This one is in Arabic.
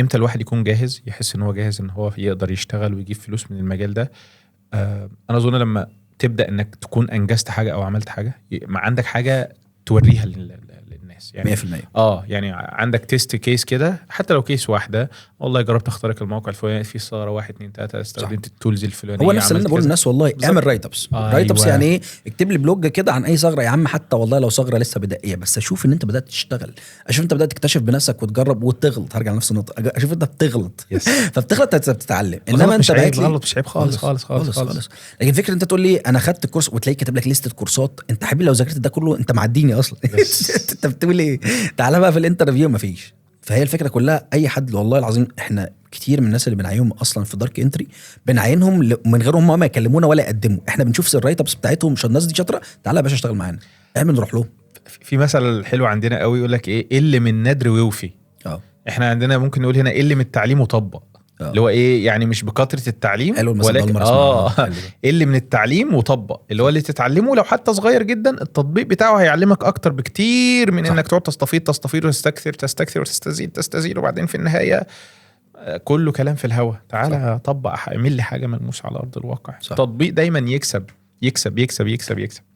امتى الواحد يكون جاهز، يحس ان هو جاهز ان هو يقدر يشتغل ويجيب فلوس من المجال ده. انا اظن لما تبدا انك تكون انجزت حاجه او عملت حاجه، ما عندك حاجه توريها للناس يعني. 100%. يعني عندك تيست كيس كده، حتى لو كيس واحده، والله جربت اخترق الموقع الفلاني في ثغره 1 2 3، صح. استخدمت التولز الفلانيه، هو نفس اللي عملت انا بقول كذا. للناس، والله بالظبط. اعمل رايت ابس. رايت ابس ايوه. يعني ايه؟ اكتب لي بلوج كده عن اي ثغره يا عم، حتى والله لو ثغره لسه بدائيه، بس اشوف ان انت بدات تشتغل، اشوف انت بدات تكتشف بنفسك وتجرب وتغلط. هرجع لنفس النقطه، اشوف انت بتغلط. يس. فبتغلط انت بتتعلم. الغلط انما مش انت عيب، بعت لي الغلط مش عيب خالص خالص خالص خالص. لكن فكره انت تقول لي انا خدت الكورس وتلاقي كاتب لك لسته كورسات، انت حبيبي لو ذاكرت ده كله انت معديني اصلا. يس. انت بتقول ايه؟ تعالى بقى في الانترفيو مفيش. فهي الفكره كلها، اي حد والله العظيم احنا كتير من الناس اللي بنعينهم اصلا في دارك انتري بنعينهم من غيرهم هم ما يكلمونا ولا يقدموا. احنا بنشوف الرايت ابس بتاعتهم، مش الناس دي شاطره، تعالى يا باشا اشتغل معانا، احنا نروح لهم. في مثل حلو عندنا قوي يقول لك ايه اللي من ندر ويوفي. اه احنا عندنا ممكن نقول هنا اللي من التعليم وطبق. اللي هو ايه يعني، مش بكثره التعليم، حلو المثل ده، ولكن أول مرة أسمعه. حلو ده. اللي من التعليم وطبق، اللي هو اللي تتعلمه لو حتى صغير جدا، التطبيق بتاعه هيعلمك اكتر بكتير من صح. انك تقعد تستفيض وتستكثر وتستزيد وبعدين في النهايه كله كلام في الهوا. تعالى طبق، اعمل لي حاجه ملموسه على ارض الواقع. صح. التطبيق دايما يكسب يكسب يكسب يكسب يكسب.